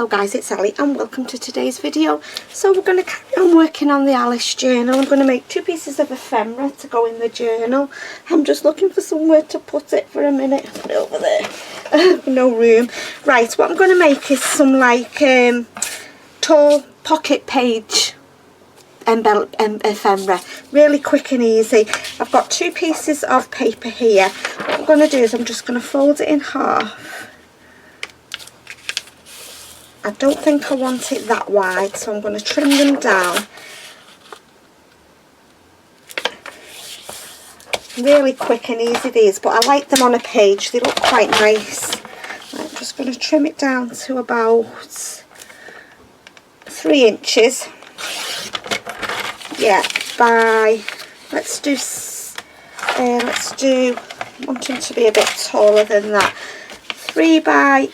Hello guys, it's Ellie and welcome to today's video. So we're going to carry on working on the Alice journal. I'm going to make 2 pieces of ephemera to go in the journal. I'm just looking for somewhere to put it for a minute. Put it over there. No room. Right, what I'm going to make is some like tall pocket page ephemera. Really quick and easy. I've got 2 pieces of paper here. What I'm going to do is I'm just going to fold it in half. I don't think I want it that wide, so I'm going to trim them down. Really quick and easy these, but I like them on a page. They look quite nice. Right, I'm just going to trim it down to about 3 inches. Yeah, by let's do I want them to be a bit taller than that. 3 by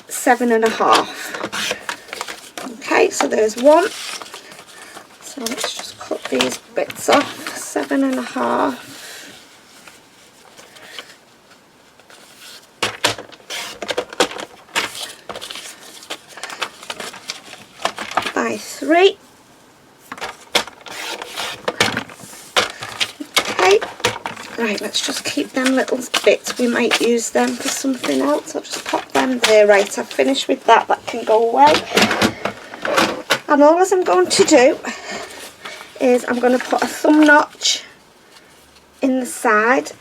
7.5. Okay, so there's one. So let's just cut these bits off. 7.5 by 3. Okay, right, let's just keep them little bits. We might use them for something else. I'll just pop them there. Right, I've finished with that. That can go away. And all I'm going to do is I'm going to put a thumb notch in the side.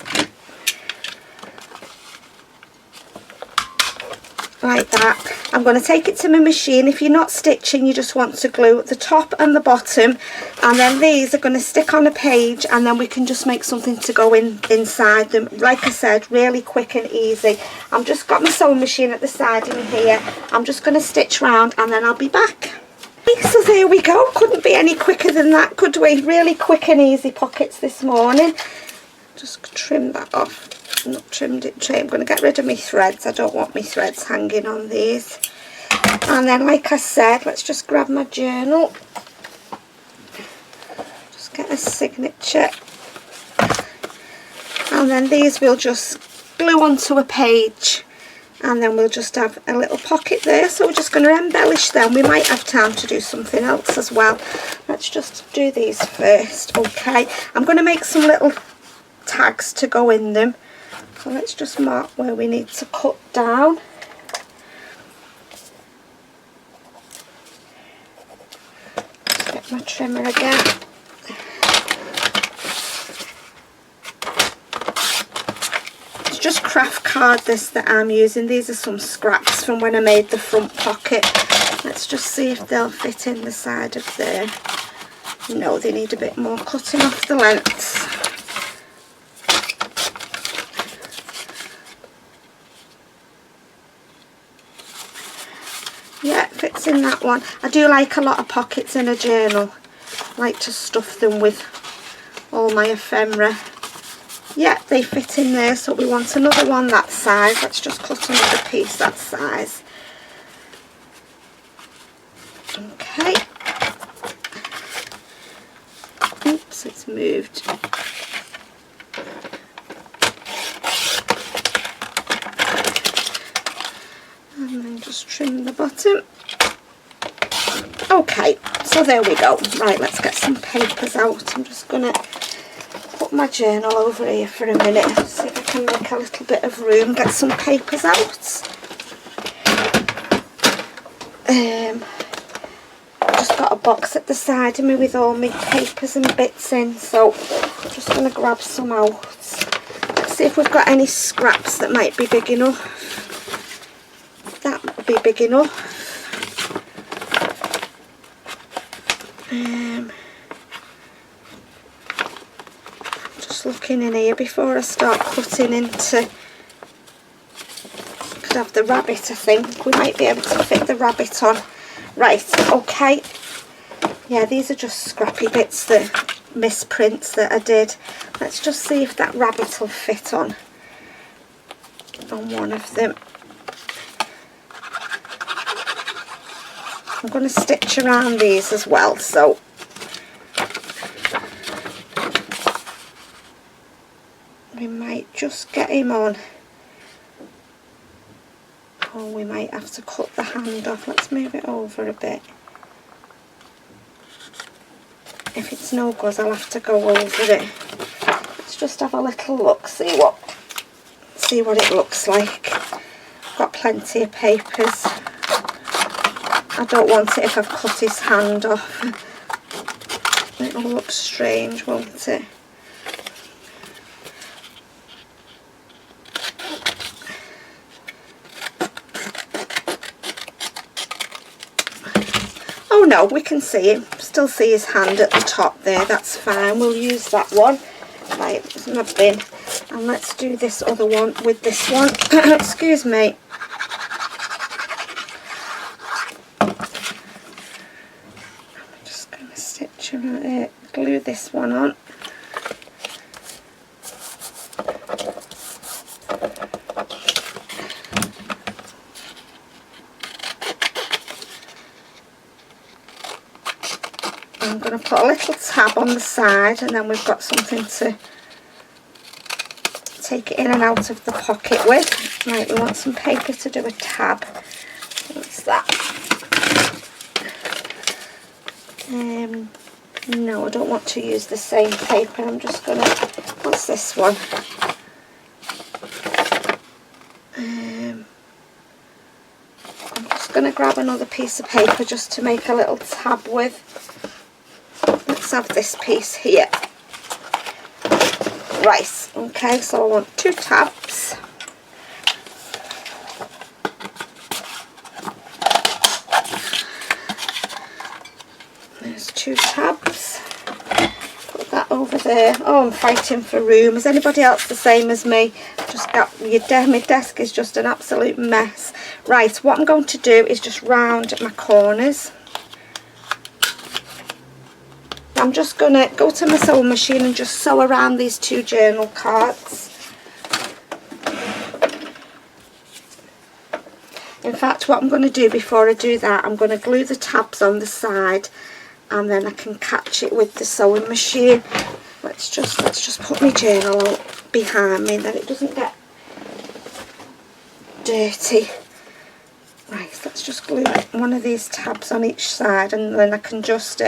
Like that. I'm going to take it to my machine. If you're not stitching, you just want to glue the top and the bottom, and then these are going to stick on a page, and then we can just make something to go inside them. Like I said, really quick and easy. I've just got my sewing machine at the side in here. I'm just going to stitch round and then I'll be back. So there we go. Couldn't be any quicker than that, could we? Really quick and easy pockets this morning. Just trim that off. Not trimmed it. I'm going to get rid of my threads. I don't want my threads hanging on these. And then, like I said, let's just grab my journal. Just get a signature. And then these we'll just glue onto a page. And then we'll just have a little pocket there. So we're just going to embellish them. We might have time to do something else as well. Let's just do these first. Okay. I'm going to make some little tags to go in them. So let's just mark where we need to cut down. Just get my trimmer again. It's just craft card this that I'm using. These are some scraps from when I made the front pocket. Let's just see if they'll fit in the side of there. No, they need a bit more cutting off the lengths. Yeah, it fits in that one. I do like a lot of pockets in a journal. I like to stuff them with all my ephemera. Yeah, they fit in there, so we want another one that size. Let's just cut another piece that size. Okay. Oops, it's moved. And then just trim the bottom. Okay, so there we go. Right, let's get some papers out. I'm just going to put my journal over here for a minute. See if I can make a little bit of room. Get some papers out. I've just got a box at the side of me with all my papers and bits in. So I'm just going to grab some out. Let's see if we've got any scraps that might be big enough. That would be big enough. Just looking in here before I start cutting into. Could have the rabbit, I think. We might be able to fit the rabbit on. Right, okay. Yeah, these are just scrappy bits, that misprints that I did. Let's just see if that rabbit will fit on one of them. I'm going to stitch around these as well, so we might just get him on or we might have to cut the hand off. Let's move it over a bit. If it's no good, I'll have to go over it. Let's just have a little look, see what it looks like. I've got plenty of papers. I don't want it if I've cut his hand off. It'll look strange, won't it? Oh no, we can see him. Still see his hand at the top there. That's fine. We'll use that one. Right, it's in my bin. And let's do this other one with this one. Excuse me. I'm just going to stitch around it. Glue this one on. I'm going to put a little tab on the side, and then we've got something to take it in and out of the pocket with. Right, we want some paper to do a tab. What's that? No, I don't want to use the same paper. I'm just going to, what's this one? I'm just going to grab another piece of paper just to make a little tab with. Let's have this piece here. Right, okay, so I want 2 tabs. There's 2 tabs. Put that over there. Oh, I'm fighting for room. Is anybody else the same as me? Just got my desk is just an absolute mess. Right, what I'm going to do is just round my corners. I'm just going to go to my sewing machine and just sew around these 2 journal cards. In fact, what I'm going to do before I do that, I'm going to glue the tabs on the side, and then I can catch it with the sewing machine. Let's just put my journal behind me, then it doesn't get dirty. Right, let's just glue one of these tabs on each side, and then I can just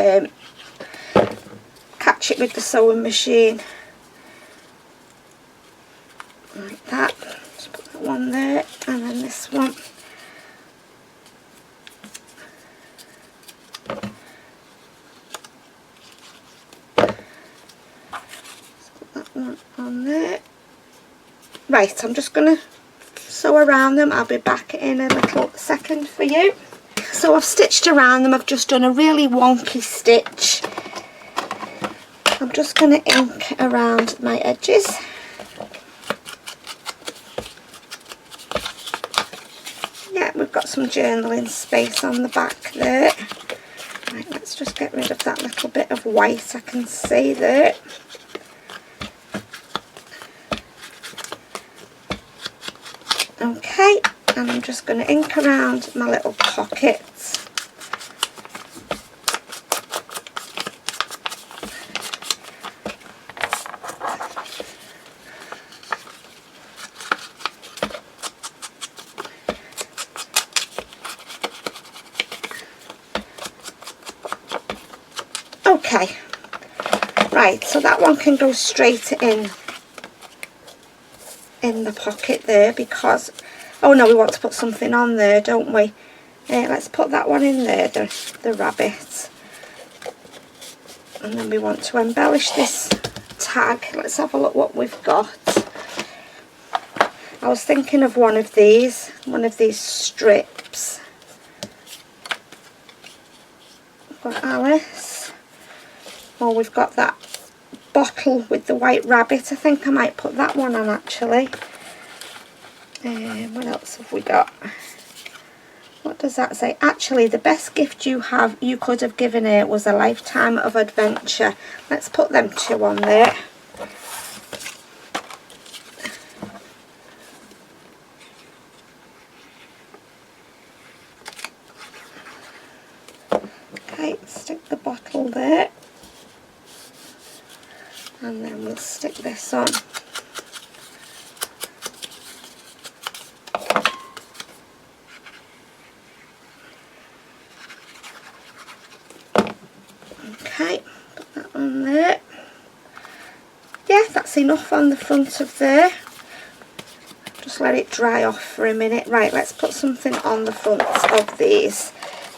catch it with the sewing machine like that. Just put that one there, and then this one. Just put that one on there. Right, I'm just going to sew around them. I'll be back in a little second for you. So I've stitched around them. I've just done a really wonky stitch. I'm just going to ink around my edges. Yeah, we've got some journaling space on the back there. Right, let's just get rid of that little bit of white I can see there. Okay, and I'm just going to ink around my little pockets. Okay, right, so that one can go straight in the pocket there, because, oh no, we want to put something on there, don't we? Let's put that one in there, the rabbit. And then we want to embellish this tag. Let's have a look what we've got. I was thinking of one of these strips. We've got Alice. Oh, we've got that bottle with the white rabbit. I think I might put that one on actually. What else have we got? What does that say? Actually, the best gift you could have given her was a lifetime of adventure. Let's put them 2 on there. Okay, stick the bottle there. And then we'll stick this on. on there. Yeah, that's enough on the front of there. Just let it dry off for a minute. Right, let's put something on the front of these.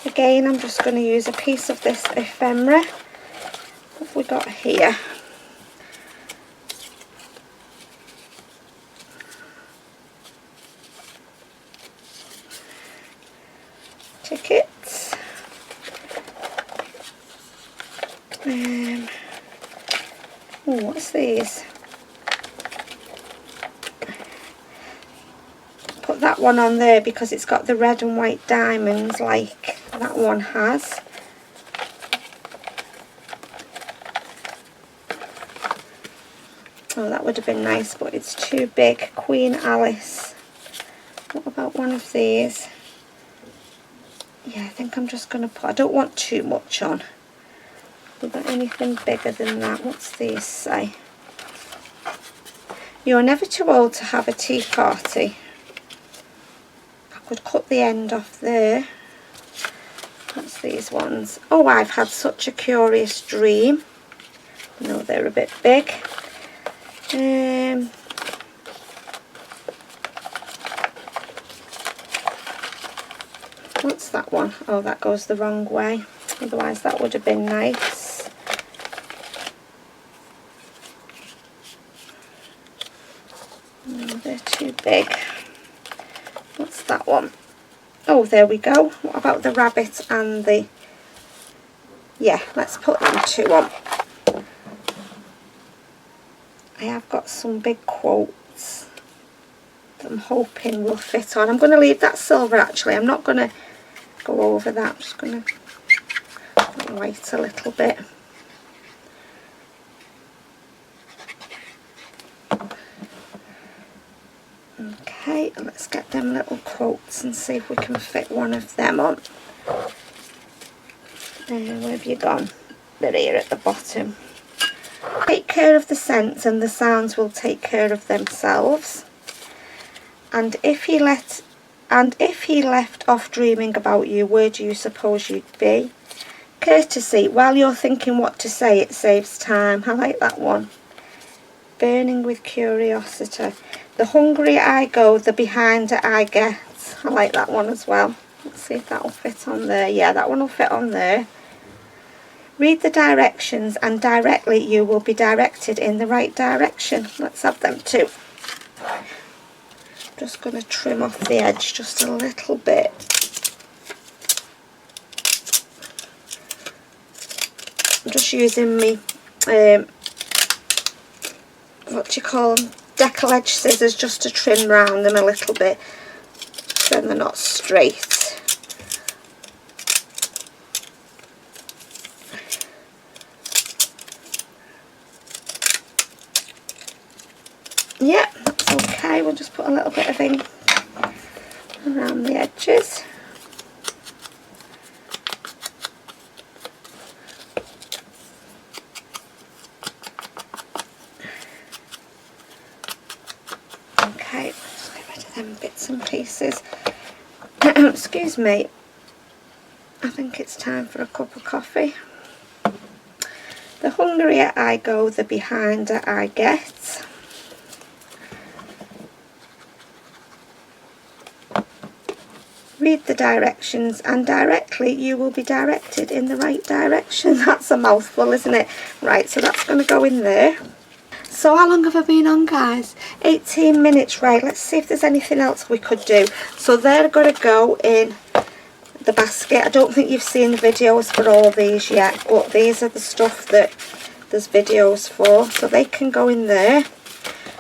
Again, I'm just going to use a piece of this ephemera. What have we got here? Tickets. Oh, what's these? Put that one on there because it's got the red and white diamonds like that one has. Oh, that would have been nice, but it's too big. Queen Alice. What about one of these? Yeah, I think I'm just going to put... I don't want too much on. We've got anything bigger than that. What's these say? You're never too old to have a tea party. I could cut the end off there. What's these ones? Oh, I've had such a curious dream. No, they're a bit big. What's that one? Oh, that goes the wrong way. Otherwise that would have been nice. No, they're too big. What's that one? Oh, there we go. What about the rabbit and the... Yeah, let's put them two on. I have got some big quotes that I'm hoping will fit on. I'm going to leave that silver actually. I'm not going to go over that. I'm just going to white a little bit. Okay, let's get them little quotes and see if we can fit one of them on. Where have you gone? They're here at the bottom. Take care of the scents and the sounds will take care of themselves. And if he left off dreaming about you, where do you suppose you'd be? Courtesy, while you're thinking what to say, it saves time. I like that one. Burning with curiosity. The hungrier I go, the behinder I get. I like that one as well. Let's see if that will fit on there. Yeah, that one will fit on there. Read the directions and directly you will be directed in the right direction. Let's have them too. Just going to trim off the edge just a little bit. I'm just using me, what do you call them, decal edge scissors just to trim round them a little bit so they're not straight. Yeah, that's okay. We'll just put a little bit of ink around the edges. Okay, just get rid of them bits and pieces. Excuse me. I think it's time for a cup of coffee. The hungrier I go, the behinder I get. Read the directions and directly you will be directed in the right direction. That's a mouthful, isn't it? Right, so that's going to go in there. So how long have I been on, guys? 18 minutes. Right, let's see if there's anything else we could do. So they're going to go in the basket. I don't think you've seen the videos for all these yet, but these are the stuff that there's videos for, so they can go in there.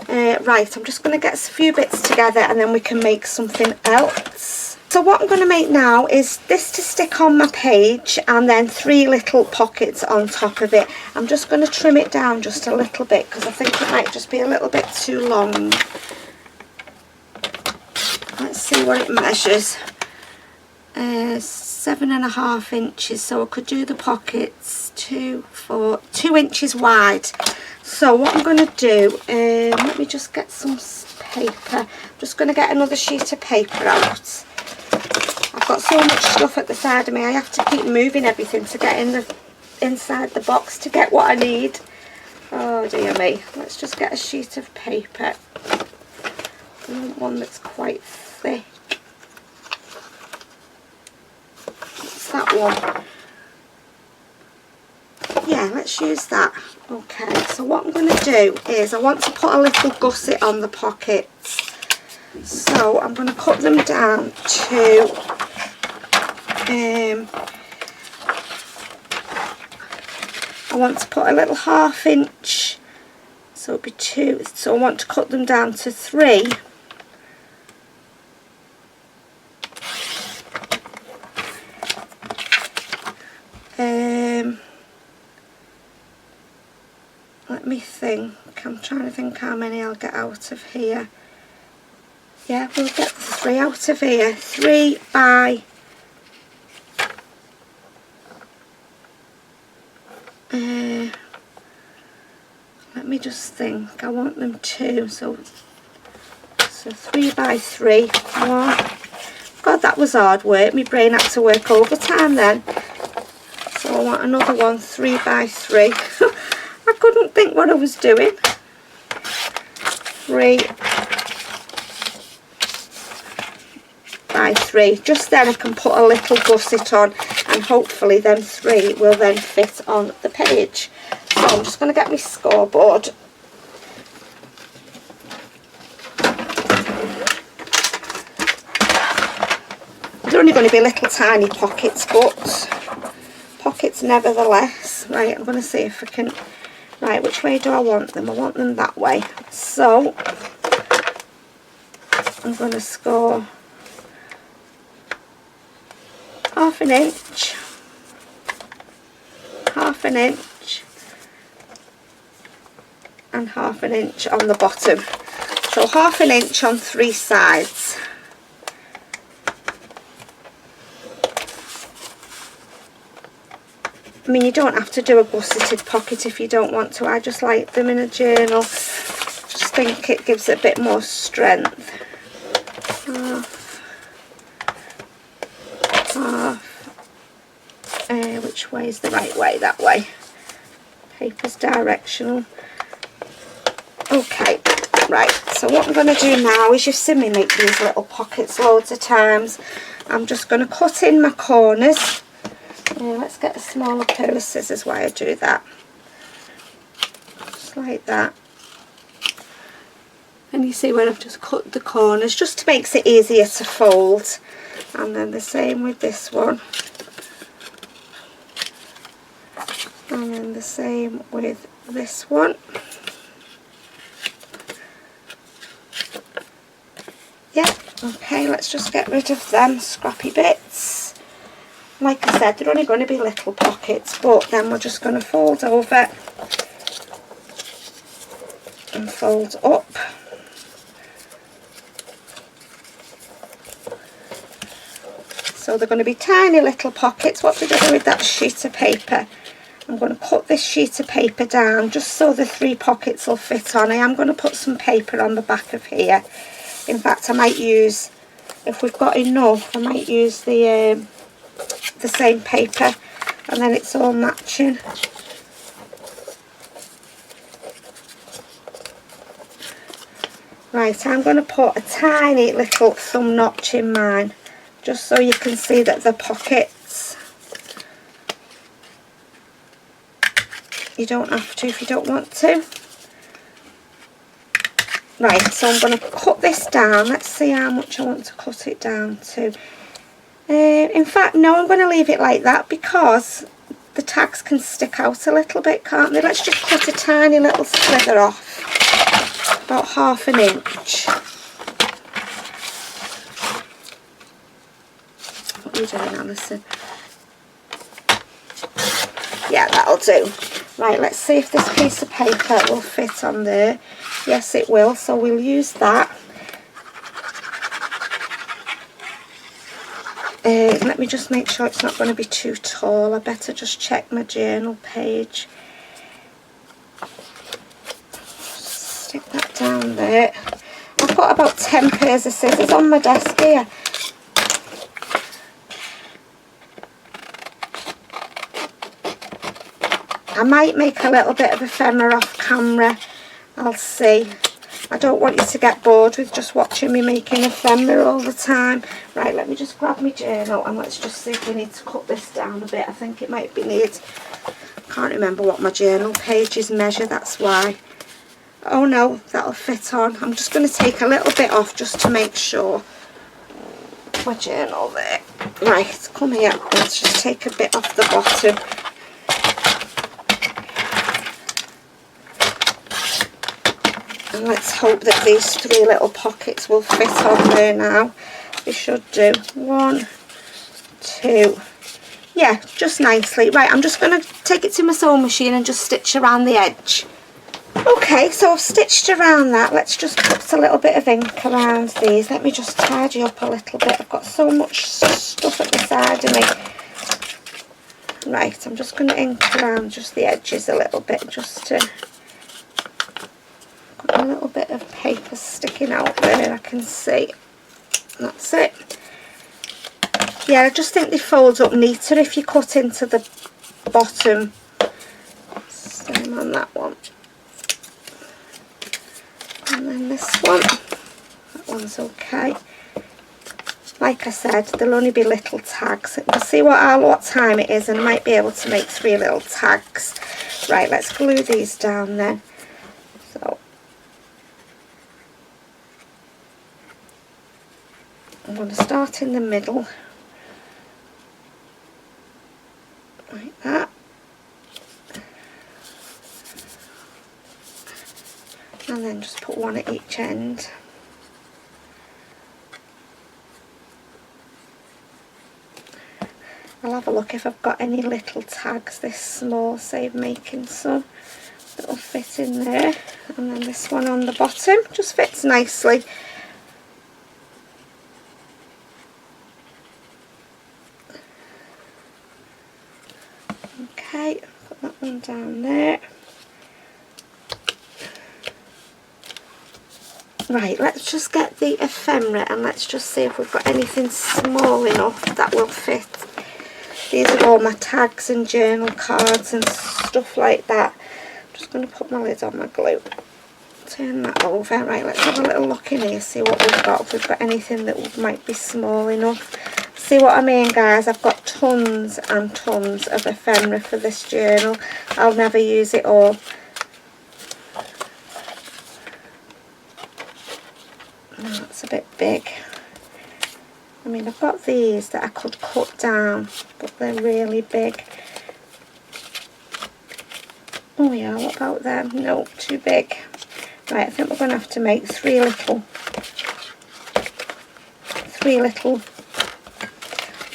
Right, I'm just going to get a few bits together and then we can make something else. So what I'm going to make now is this to stick on my page and then 3 little pockets on top of it. I'm just going to trim it down just a little bit because I think it might just be a little bit too long. Let's see what it measures. 7.5 inches, so I could do the pockets 2 inches wide. So what I'm going to do, let me just get some paper. I'm just going to get another sheet of paper out. I've got so much stuff at the side of me, I have to keep moving everything to get in inside the box to get what I need. Oh dear me. Let's just get a sheet of paper. I want one that's quite thick. What's that one? Yeah, let's use that. Okay, so what I'm going to do is I want to put a little gusset on the pockets. So I'm going to cut them down to I want to put a little 1/2 inch, so it'll be 2, so I want to cut them down to 3. Let me think, I'm trying to think how many I'll get out of here. Yeah, we'll get 3 out of here. 3 by let me just think, I want them 2, so 3 by 3. 1. God, that was hard work, my brain had to work overtime then. So I want another one, 3 by 3. I couldn't think what I was doing. 3 by 3. Just then I can put a little gusset on, and hopefully them 3 will then fit on the page. So I'm just going to get my scoreboard. They're only going to be little tiny pockets, but pockets nevertheless. Right, I'm going to see if I can... Right, which way do I want them? I want them that way. So I'm going to score 1/2 inch, 1/2 inch, and 1/2 inch on the bottom. So 1/2 inch on 3 sides. I mean, you don't have to do a gusseted pocket if you don't want to. I just like them in a journal. Just think it gives it a bit more strength. Which way is the right way? That way. Paper's directional. Okay, right. So what I'm going to do now is, you've seen me make these little pockets loads of times. I'm just going to cut in my corners. Let's get a smaller pair of scissors while I do that. Just like that. And you see where I've just cut the corners, just to make it easier to fold. And then the same with this one. And then the same with this one. Yeah, okay, let's just get rid of them scrappy bits. Like I said, they're only going to be little pockets, but then we're just going to fold over and fold up. So they're going to be tiny little pockets. What did I do with that sheet of paper? I'm going to cut this sheet of paper down just so the 3 pockets will fit on. I am going to put some paper on the back of here. In fact, I might use, if we've got enough, I might use the same paper, and then it's all matching. Right, I'm going to put a tiny little thumb notch in mine, just so you can see that the pockets. You don't have to if you don't want to. Right, so I'm going to cut this down. Let's see how much I want to cut it down to. In fact, no, I'm going to leave it like that, because the tags can stick out a little bit, can't they? Let's just cut a tiny little slither off, about 1/2 inch. What are you doing, Alison? Yeah, that'll do. Right, let's see if this piece of paper will fit on there. Yes, it will, so we'll use that. Let me just make sure it's not going to be too tall. I better just check my journal page. Stick that down there. I've got about 10 pairs of scissors on my desk here. I might make a little bit of ephemera off camera. I'll see. I don't want you to get bored with just watching me making ephemera all the time. Right, let me just grab my journal and let's just see if we need to cut this down a bit. I think it might be need. Can't remember what my journal pages measure, that's why. Oh no, that'll fit on. I'm just going to take a little bit off just to make sure. My journal there. Right, come here. Let's just take a bit off the bottom. And let's hope that these 3 little pockets will fit on there now. They should do. 1, 2. Yeah, just nicely. Right, I'm just going to take it to my sewing machine and just stitch around the edge. Okay, so I've stitched around that. Let's just put a little bit of ink around these. Let me just tidy up a little bit. I've got so much stuff at the side of me. Right, I'm just going to ink around just the edges a little bit, just to... Got a little bit of paper sticking out there, I can see. That's it. Yeah, I just think they fold up neater if you cut into the bottom. Same on that one. And then this one. That one's okay. Like I said, there'll only be little tags. We'll see what time it is and I might be able to make 3 little tags. Right, let's glue these down then. So I'm going to start in the middle. Like that. And then just put one at each end. I'll have a look if I've got any little tags this small, save making some that'll fit in there. And then this one on the bottom just fits nicely. Okay, put that one down there. Right, let's just get the ephemera and let's just see if we've got anything small enough that will fit. These are all my tags and journal cards and stuff like that. I'm just going to put my lid on my glue. Turn that over. Right, let's have a little look in here, see what we've got. If we've got anything that might be small enough. See what I mean, guys? I've got tons and tons of ephemera for this journal. I'll never use it all. Oh, that's a bit big. I mean, I've got these that I could cut down, but they're really big. Oh yeah, what about them? No, too big. Right, I think we're going to have to make 3 little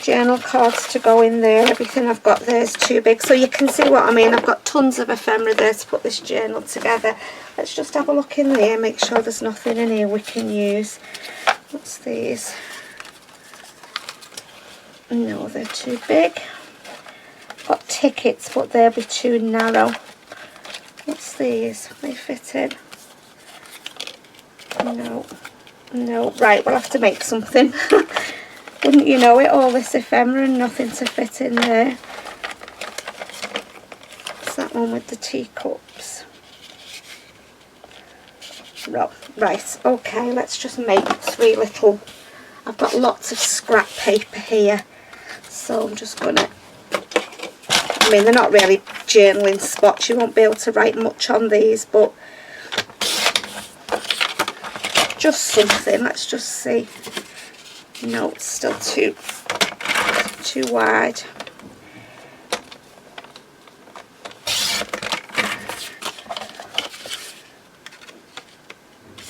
journal cards to go in there. Everything I've got there is too big, so you can see what I mean. I've got tons of ephemera there to put this journal together. Let's just have a look in there, make sure there's nothing in here we can use. What's these? No, they're too big. I've got tickets, but they'll be too narrow. What's these? They fit in? No. No. Right, we'll have to make something. Wouldn't you know it, all this ephemera and nothing to fit in there. It's that one with the teacups. Right, okay, let's just make 3 little... I've got lots of scrap paper here, so I'm just gonna... I mean, they're not really journaling spots, you won't be able to write much on these, but just something. Let's just see. No, it's still too wide.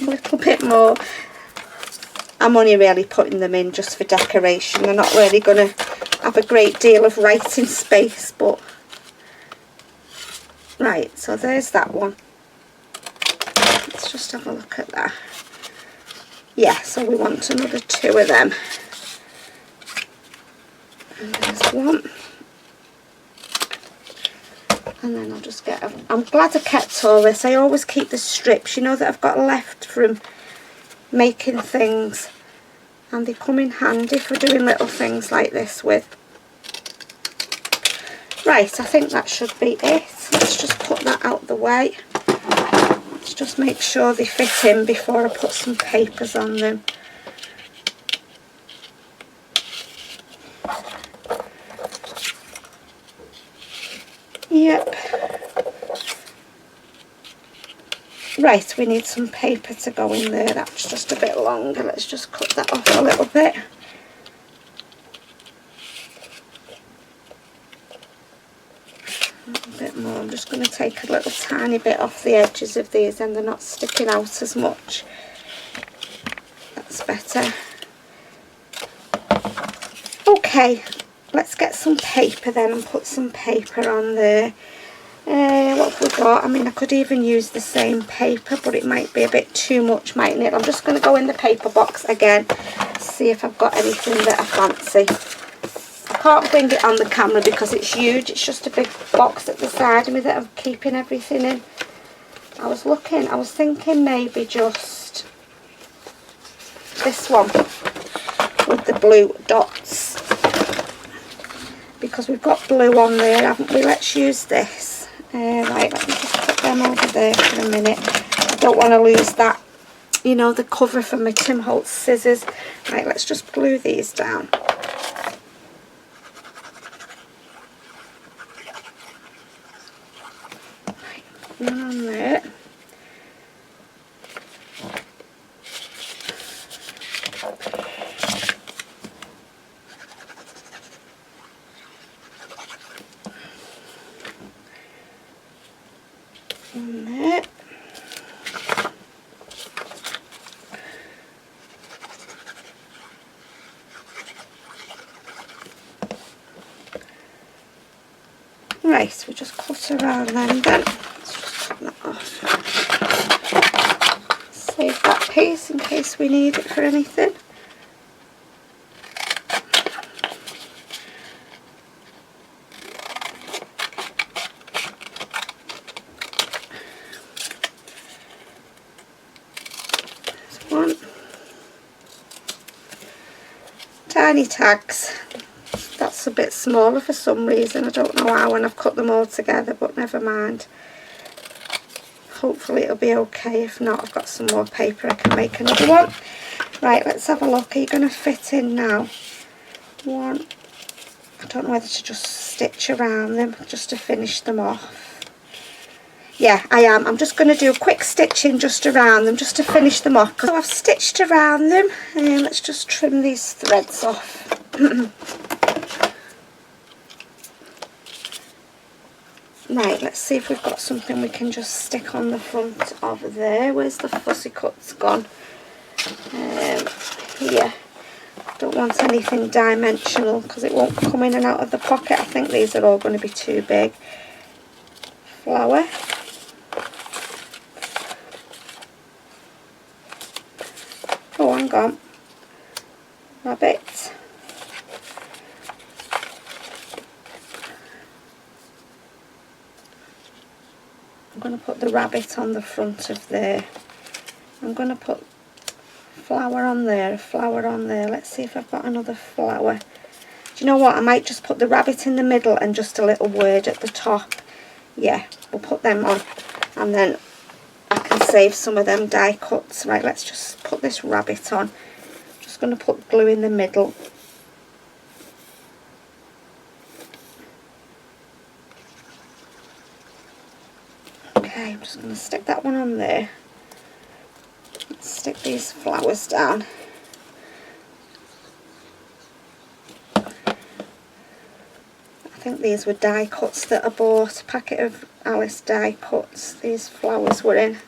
A little bit more. I'm only really putting them in just for decoration. They're not really going to have a great deal of writing space, but right, so there's that one. Let's just have a look at that. Yeah, so we want another 2 of them. And there's one. And then I'll just get... I'm glad I kept all this. I always keep the strips, you know, that I've got left from making things. And they come in handy for doing little things like this with. Right, I think that should be it. So let's just put that out the way. Let's just make sure they fit in before I put some papers on them. Yep. Right, we need some paper to go in there. That's just a bit longer. Let's just cut that off a little bit. A little bit more. I'm just going to take a little tiny bit off the edges of these and they're not sticking out as much. That's better. Okay, let's get some paper then and put some paper on there. What have we got? I mean, I could even use the same paper, but it might be a bit too much, mightn't it? I'm just going to go in the paper box again, see if I've got anything that I fancy. I can't bring it on the camera because it's huge. It's just a big box at the side of me that I'm keeping everything in. I was thinking maybe just this one with the blue dots, because we've got blue on there, haven't we? Let's use this. Right, let me just put them over there for a minute. I don't want to lose that, you know, the cover for my Tim Holtz scissors. Right, let's just glue these down. Right, put one on there. Right, we just cut around them then. Let's just cut that off. Save that piece in case we need it for anything. There's one. Tiny tags. That's a bit smaller for some reason. I don't know how when I've cut them all together, but never mind. Hopefully it'll be okay. If not, I've got some more paper. I can make another one. Right, let's have a look. Are you going to fit in now? One. I don't know whether to just stitch around them just to finish them off. Yeah, I am. I'm just going to do a quick stitching just around them just to finish them off. So I've stitched around them. And let's just trim these threads off. Right, let's see if we've got something we can just stick on the front of there. Where's the fussy cuts gone? Here. Don't want anything dimensional because it won't come in and out of the pocket. I think these are all going to be too big. Flower. Oh, hang on. Rabbit. I'm going to put the rabbit on the front of there. I'm going to put flower on there, a flower on there. Let's see if I've got another flower. Do you know what? I might just put the rabbit in the middle and just a little word at the top. Yeah, we'll put them on. And then I can save some of them die cuts. Right, let's just put this rabbit on. Just going to put glue in the middle. Okay, I'm just going to stick that one on there. Let's stick these flowers down. I think these were die cuts that I bought. A packet of Alice die cuts. These flowers were in.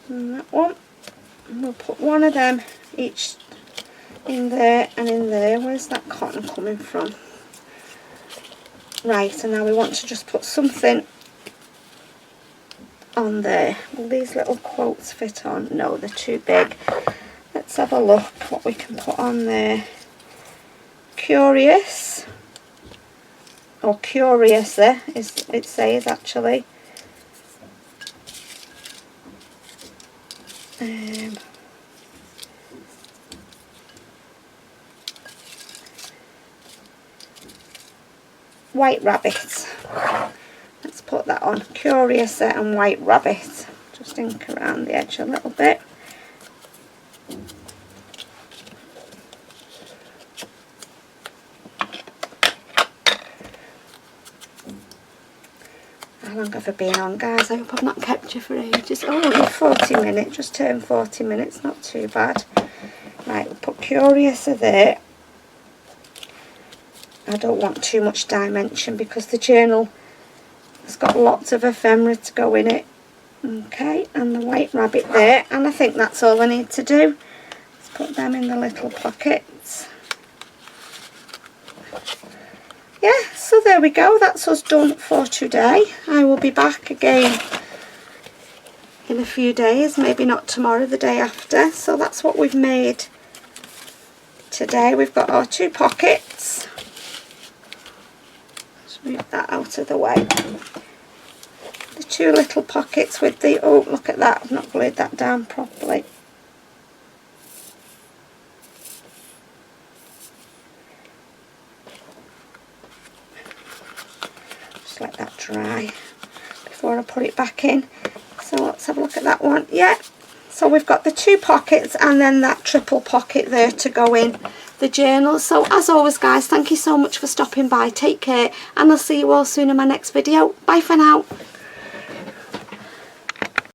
And that one. And we'll put one of them each in there and in there. Where's that cotton coming from? Right, and now we want to just put something on there. Will these little quotes fit on? No, they're too big. Let's have a look what we can put on there. Curious, or curiouser is it says actually. White Rabbit. Let's put that on. Curiouser and White Rabbit. Just ink around the edge a little bit. How long have I been on, guys? I hope I've not kept you for ages. Oh, only 40 minutes. Just turned 40 minutes. Not too bad. Right, we'll put Curiouser there. I don't want too much dimension because the journal has got lots of ephemera to go in it. Okay, and the White Rabbit there. And I think that's all I need to do. Let's put them in the little pockets. Yeah, so there we go. That's us done for today. I will be back again in a few days. Maybe not tomorrow, the day after. So that's what we've made today. We've got our 2 pockets. Let's move that out of the way. The 2 little pockets with the... Oh, look at that. I've not glued that down properly. Let that dry before I put it back in. So let's have a look at that one. Yeah, so we've got the 2 pockets and then that triple pocket there to go in the journal. So as always, guys, thank you so much for stopping by. Take care, and I'll see you all soon in my next video. Bye for now.